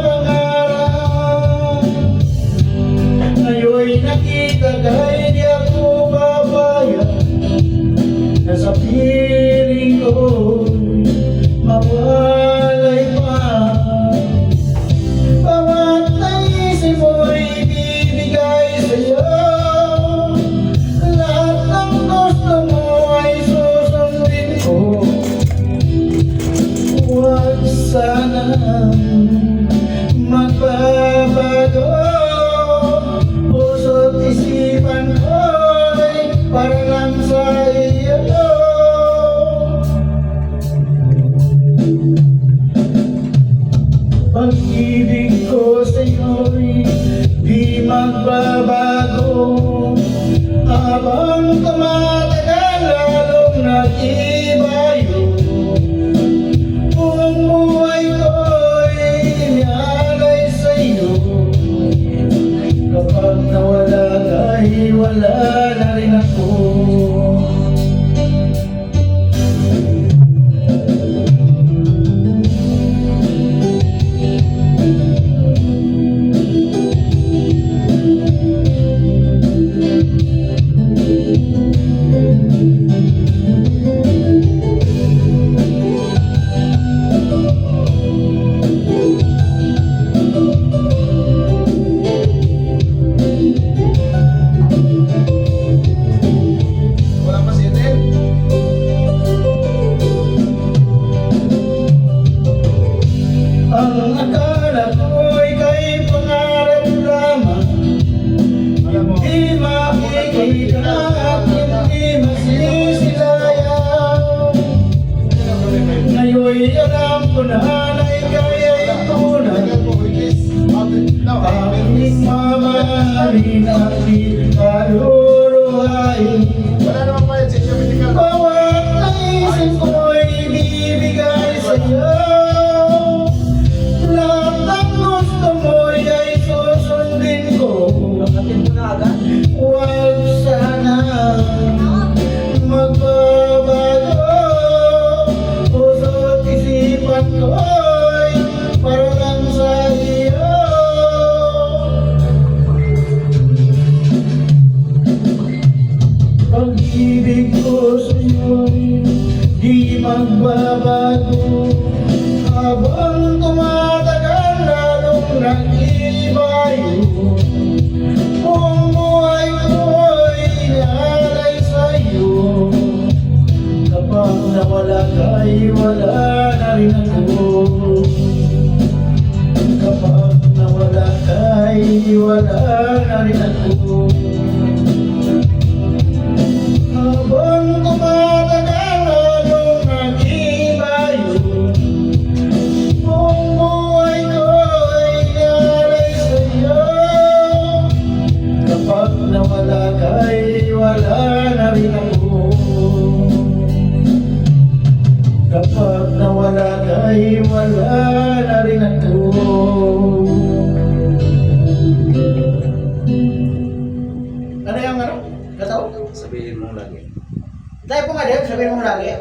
pangarap. Ngayon'y nakita ka'y di ako papayag na sa piling ko'y mawalay pa. Bawat naisip mo'y ibibigay sa'yo. Lahat ng gusto mo ay susundin ko. Huwag sanang magbabago. Puso't isipan ko'y para lang sa iyo. Pag-ibig ko sa'yo'y di magbabago. Habang tumatagal lalong nag-iba yun. Buong buhay ko'y inialay sa'yo. Kapag nawala ka'y wala na rin ako. Ang akala ko'y kay pangarap lamang, hindi makikita at hindi masisilayan. Ngayon'y alam ko na ika'y tunay, tanging mamahalin at di kaluluhain. Bawat naisip ko'y ibibigay sa'yo. Lahat ng gusto mo'y ay susundin ko. Huwag sana magbabago. Puso't isipan ko'y para lang sa iyo. Pag-ibig ko sa'yo'y di magbabago. Habang tumatagal lalong nag-iba yun. Buong buhay ko'y inialay sa'yo. Kapag nawala ka'y wala na rin ako. Kapag nawala ka'y wala na rin ako. Habang tumatagal lalong nag-iba yun. Buong buhay ko'y inialay sa'yo. Kapag nawala ka'y wala na rin ako. Kapag nawala ka'y wala na rin ako. Ano yung ano? Kataw? Sabihin mo lagi. Dahil po nga din, sabihin mo lagi.